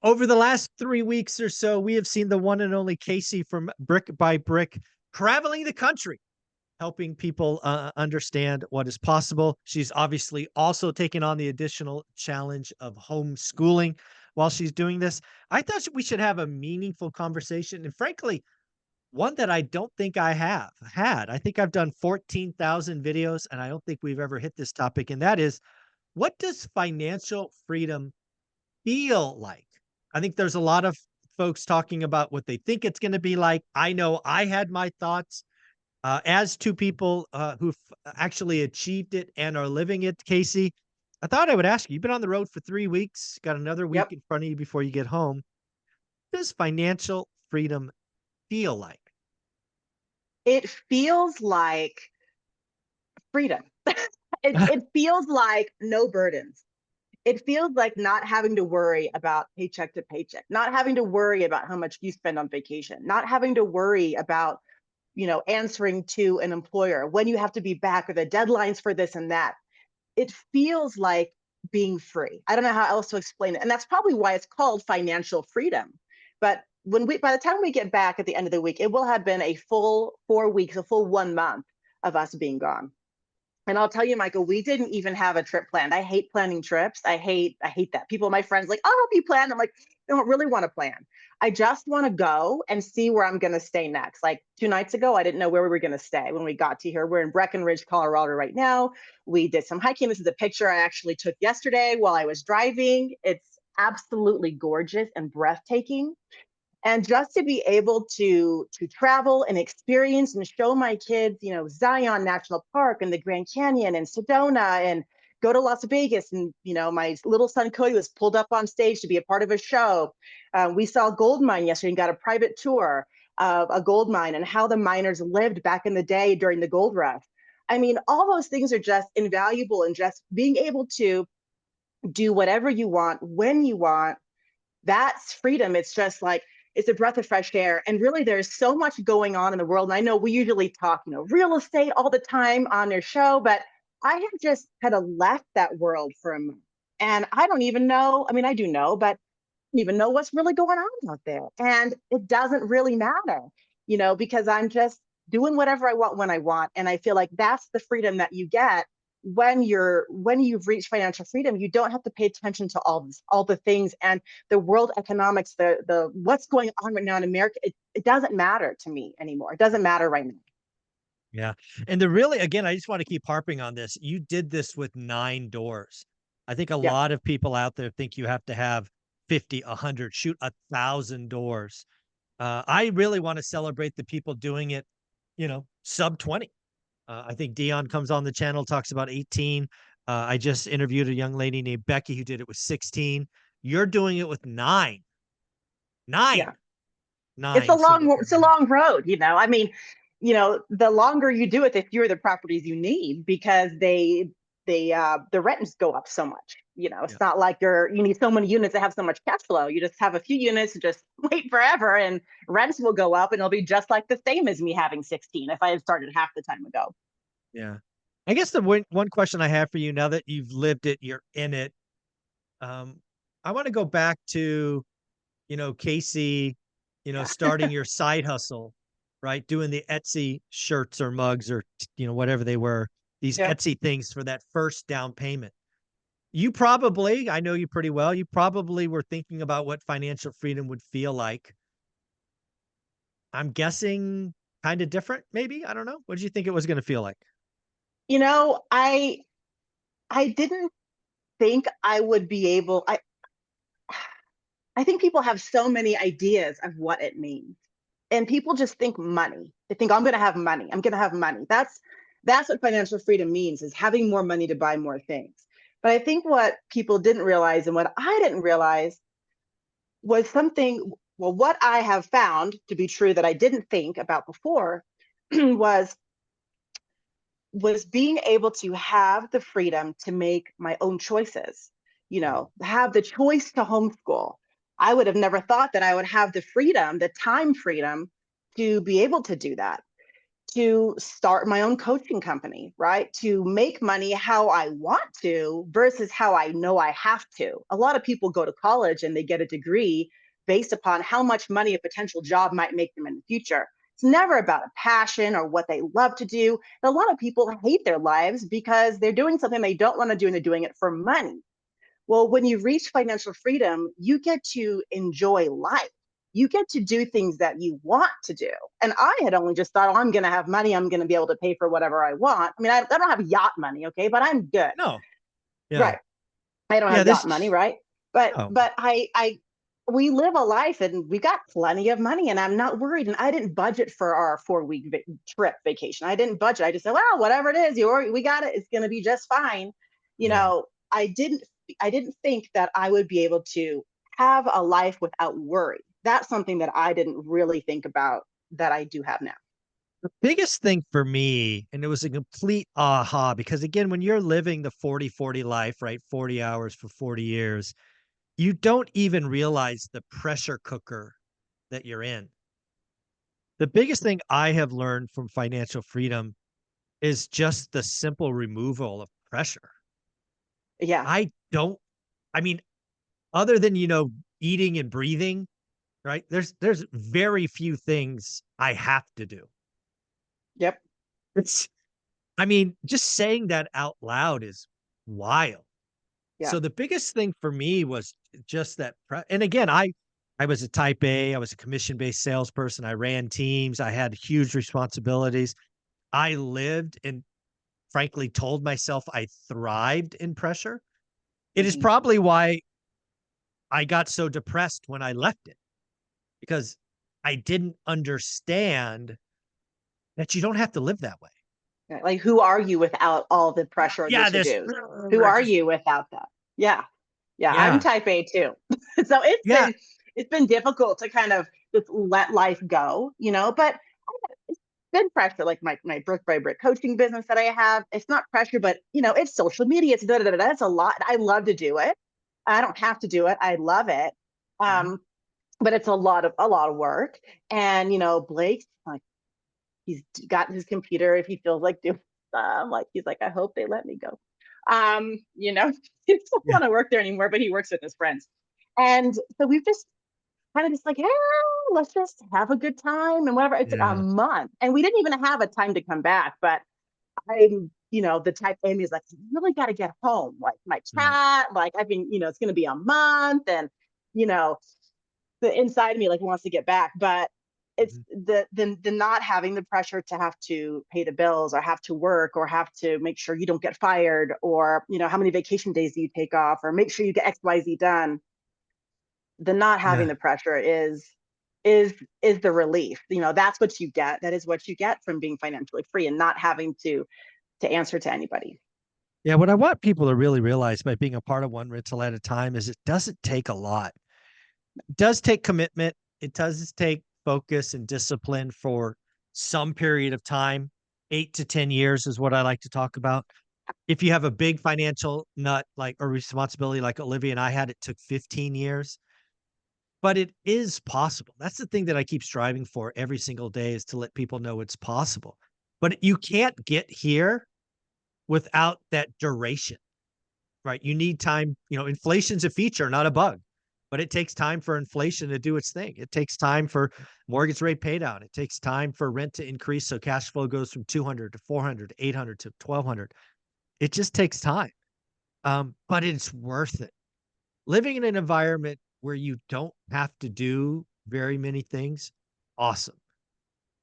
Over the last 3 weeks or so, we have seen the one and only Casey from Brick by Brick traveling the country, helping people understand what is possible. She's obviously also taken on the additional challenge of homeschooling while she's doing this. I thought we should have a meaningful conversation, and frankly, one that I don't think I have had. I think I've done 14,000 videos, and I don't think we've ever hit this topic, and that is, what does financial freedom feel like? I think there's a lot of folks talking about what they think it's going to be like. I know I had my thoughts as two people who've actually achieved it and are living it. Casey, I thought I would ask you, you've been on the road for 3 weeks, got another week Yep. in front of you before you get home. What does financial freedom feel like? It feels like freedom. It feels like no burdens. It feels like not having to worry about paycheck to paycheck, not having to worry about how much you spend on vacation, not having to worry about, answering to an employer when you have to be back or the deadlines for this and that. It feels like being free. I don't know how else to explain it. And that's probably why it's called financial freedom. But by the time we get back at the end of the week, it will have been a full 4 weeks, a full 1 month of us being gone. And I'll tell you, Michael, we didn't even have a trip planned. I hate planning trips. I hate that. People, my friends, like, I'll help you plan. I'm like, I don't really want to plan. I just want to go and see where I'm going to stay next. Like 2 nights ago, I didn't know where we were going to stay when we got to here. We're in Breckenridge, Colorado right now. We did some hiking. This is a picture I actually took yesterday while I was driving. It's absolutely gorgeous and breathtaking. And just to be able to travel and experience and show my kids, Zion National Park and the Grand Canyon and Sedona, and go to Las Vegas. And my little son Cody was pulled up on stage to be a part of a show. We saw a gold mine yesterday and got a private tour of a gold mine and how the miners lived back in the day during the gold rush. I mean, all those things are just invaluable, and just being able to do whatever you want when you want, that's freedom. It's just like, it's a breath of fresh air. And really, there's so much going on in the world. And I know we usually talk, real estate all the time on their show, but I have just kind of left that world for a month. And I don't even know. I mean, I do know, but I don't even know what's really going on out there. And it doesn't really matter, because I'm just doing whatever I want when I want. And I feel like that's the freedom that you get when you've reached financial freedom. You don't have to pay attention to all the things and the world economics, the what's going on right now in America. It doesn't matter to me anymore. It doesn't matter right now. Yeah. And the really, again, I just want to keep harping on this. You did this with 9 doors. I think a Yep. lot of people out there think you have to have 50, 100, shoot 1,000 doors. I really want to celebrate the people doing it, sub 20. I think Dion comes on the channel, talks about 18. I just interviewed a young lady named Becky who did it with 16. You're doing it with nine, Yeah. nine, It's a nine long single it's family a homes. long road. I mean, the longer you do it, the fewer the properties you need, because the rents go up so much. Yeah. It's not like you need so many units that have so much cash flow. You just have a few units and just wait forever, and rents will go up, and it'll be just like the same as me having 16 if I had started half the time ago. Yeah. I guess the one question I have for you now that you've lived it, you're in it. Um, I want to go back to, Casey, Yeah. starting your side hustle, right? Doing the Etsy shirts or mugs or, whatever they were, these Yep. Etsy things for that first down payment. You probably, I know you pretty well, you probably were thinking about what financial freedom would feel like. I'm guessing kind of different, maybe. I don't know. What did you think it was going to feel like? You know, I I didn't think I would be able. I think people have so many ideas of what it means. And people just think money. They think, I'm going to have money. I'm going to have money. That's what financial freedom means, is having more money to buy more things. But I think what people didn't realize, and what I didn't realize, was something, well, what I have found to be true that I didn't think about before was being able to have the freedom to make my own choices, have the choice to homeschool. I would have never thought that I would have the freedom, the time freedom, to be able to do that, to start my own coaching company, right? To make money how I want to versus how I know I have to. A lot of people go to college and they get a degree based upon how much money a potential job might make them in the future. It's never about a passion or what they love to do. And a lot of people hate their lives because they're doing something they don't want to do and they're doing it for money. Well, when you reach financial freedom, you get to enjoy life. You get to do things that you want to do. And I had only just thought, oh, I'm going to have money. I'm going to be able to pay for whatever I want. I mean, I don't have yacht money, okay, but I'm good. No. Yeah. Right. I don't Yeah. have yacht money, right? But Oh, we live a life and we got plenty of money and I'm not worried. And I didn't budget for our 4 week trip vacation. I didn't budget. I just said, well, whatever it is, we got it. It's going to be just fine. You yeah. know, I didn't think that I would be able to have a life without worry. That's something that I didn't really think about that I do have now. The biggest thing for me, and it was a complete aha, because again, when you're living the 40-40 life, right? 40 hours for 40 years, you don't even realize the pressure cooker that you're in. The biggest thing I have learned from financial freedom is just the simple removal of pressure. Yeah. I don't, I mean, other than, eating and breathing, right? There's very few things I have to do. Yep. It's, I mean, just saying that out loud is wild. Yeah. So the biggest thing for me was just that. And again, I was a type A, I was a commission-based salesperson. I ran teams. I had huge responsibilities. I lived and frankly told myself I thrived in pressure. It is Mm-hmm. probably why I got so depressed when I left it, because I didn't understand that you don't have to live that way. Like, who are you without all the pressure, the Yeah, to this dos? Who are you without that? Yeah. Yeah. I'm yeah, type A too. So yeah, it's been difficult to kind of just let life go, but it's been pressure. Like my brick by brick coaching business that I have, it's not pressure, but it's social media. It's It's a lot. I love to do it. I don't have to do it. I love it. mhm, Um, but it's a lot of work. And Blake, like, he's got his computer if he feels like doing some. Like, he's like, I hope they let me go. He doesn't yeah, want to work there anymore, but he works with his friends. And so we've just kind of just like, yeah, let's just have a good time and whatever. It's like a yeah, month. And we didn't even have a time to come back, but the type Amy is like, you really got to get home. Like my mhm, cat, like I've been, it's going to be a month, and you know, the inside of me like wants to get back, but it's mhm. the not having the pressure to have to pay the bills or have to work or have to make sure you don't get fired, or how many vacation days do you take off, or make sure you get XYZ done. The not having Yeah. the pressure is the relief. That's what you get. That is what you get from being financially free and not having to answer to anybody. Yeah, what I want people to really realize by being a part of one rental at a time is it doesn't take a lot. It does take commitment. It does take focus and discipline for some period of time. 8 to 10 years is what I like to talk about. If you have a big financial nut like or responsibility like Olivia and I had, it took 15 years, but it is possible. That's the thing that I keep striving for every single day, is to let people know it's possible. But you can't get here without that duration. Right, you need time. Inflation's a feature, not a bug, but it takes time for inflation to do its thing. It takes time for mortgage rate pay down. It takes time for rent to increase, so cash flow goes from 200 to 400 to 800 to 1,200. It just takes time, but it's worth it. Living in an environment where you don't have to do very many things, awesome.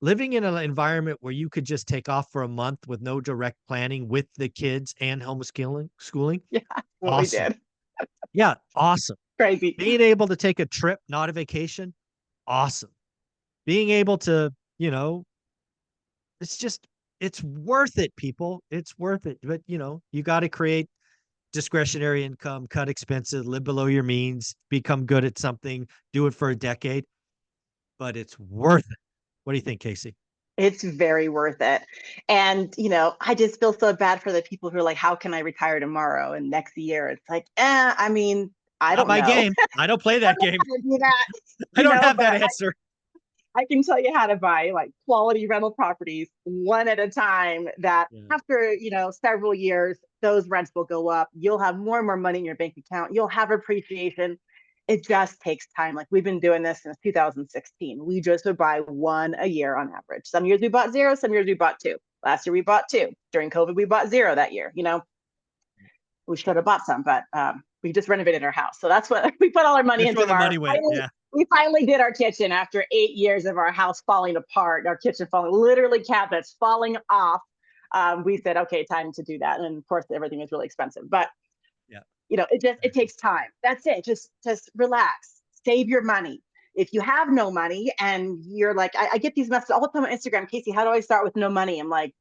Living in an environment where you could just take off for a month with no direct planning with the kids and schooling, Yeah, what we awesome. did. Yeah, awesome. Crazy. Being able to take a trip, not a vacation, awesome. Being able to, it's just it's worth it, people. It's worth it. But, you gotta create discretionary income, cut expenses, live below your means, become good at something, do it for a decade, but it's worth it. What do you think, Casey? It's very worth it. And, I just feel so bad for the people who are like, how can I retire tomorrow and next year? It's like, I mean, I Not don't my know. game. I don't play I that don't know game. how to do that, I don't have that but answer. I can tell you how to buy like quality rental properties one at a time that Yeah. after, several years, those rents will go up. You'll have more and more money in your bank account. You'll have appreciation. It just takes time. Like we've been doing this since 2016. We just would buy one a year on average. Some years we bought zero, some years we bought two. Last year we bought two. During COVID, we bought zero that year. We should have bought some, but we just renovated our house. So that's what we put all our money That's where into. the money went. Finally, Yeah. we finally did our kitchen after 8 years of our house falling apart, our kitchen falling, literally cabinets falling off. We said, okay, time to do that. And of course, everything was really expensive, but Yeah. it takes time. That's it. Just relax, save your money. If you have no money and you're like, I get these messages all the time on Instagram, Casey, how do I start with no money? I'm like,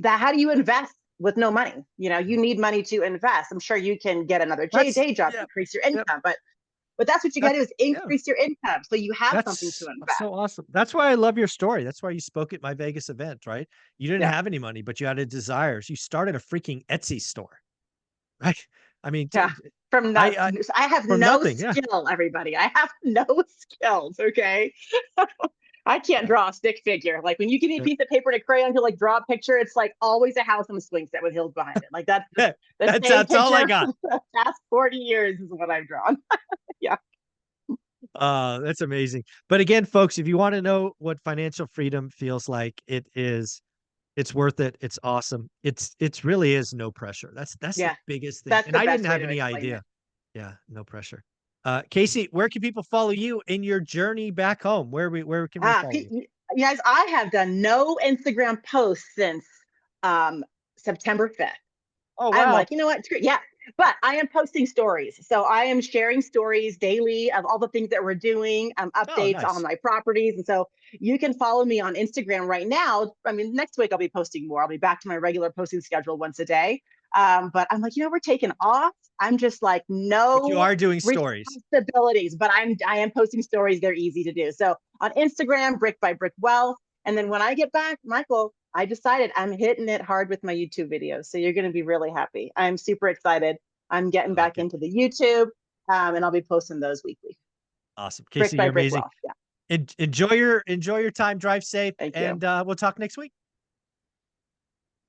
how do you invest with no money? You need money to invest. I'm sure you can get another That's day job to yeah. increase your Yep. income, but that's what you got to do That's is yeah. increase your income so you have something to That's invest. so awesome. That's why I love your story. That's why you spoke at my Vegas event, right? You didn't Yeah. have any money, but you had a desires. You started a freaking Etsy store, right? I mean, Yeah. From I, that, I I have from no nothing. Yeah. skill, everybody. I have no skills. Okay. I can't Yeah. draw a stick figure. Like when you give me a Yeah. piece of paper and a crayon to like draw a picture, it's like always a house on a swing set with hills behind it. Like that's the same That's all I picture got. for the past 40 years is what I've drawn. Yeah. That's amazing. But again, folks, if you want to know what financial freedom feels like, it's worth it. It's awesome. It's really is no pressure. That's the Yeah. biggest thing. That's And the I didn't best way have to any explain idea. it. Yeah, no pressure. Casey, where can people follow you in your journey back home? Where can we follow you? You guys, I have done no Instagram posts since um, September 5th. Oh, I'm wow. like, you know what? Yeah. But I am posting stories. So I am sharing stories daily of all the things that we're doing, Oh, updates on nice. my properties. And so you can follow me on Instagram right now. I mean, next week I'll be posting more. I'll be back to my regular posting schedule once a day. But I'm like, we're taking off. I'm just like, But you no are doing stories. responsibilities, but I am posting stories. They're easy to do. So on Instagram, Brick by Brick Wealth. And then when I get back, Michael, I decided I'm hitting it hard with my YouTube videos. So you're going to be really happy. I'm super excited. I'm getting I back like it. into the YouTube, and I'll be posting those weekly. Awesome. Brick Casey, by you're Brick amazing. Wealth. Yeah. Enjoy your time. Drive safe, Thank you. and we'll talk next week.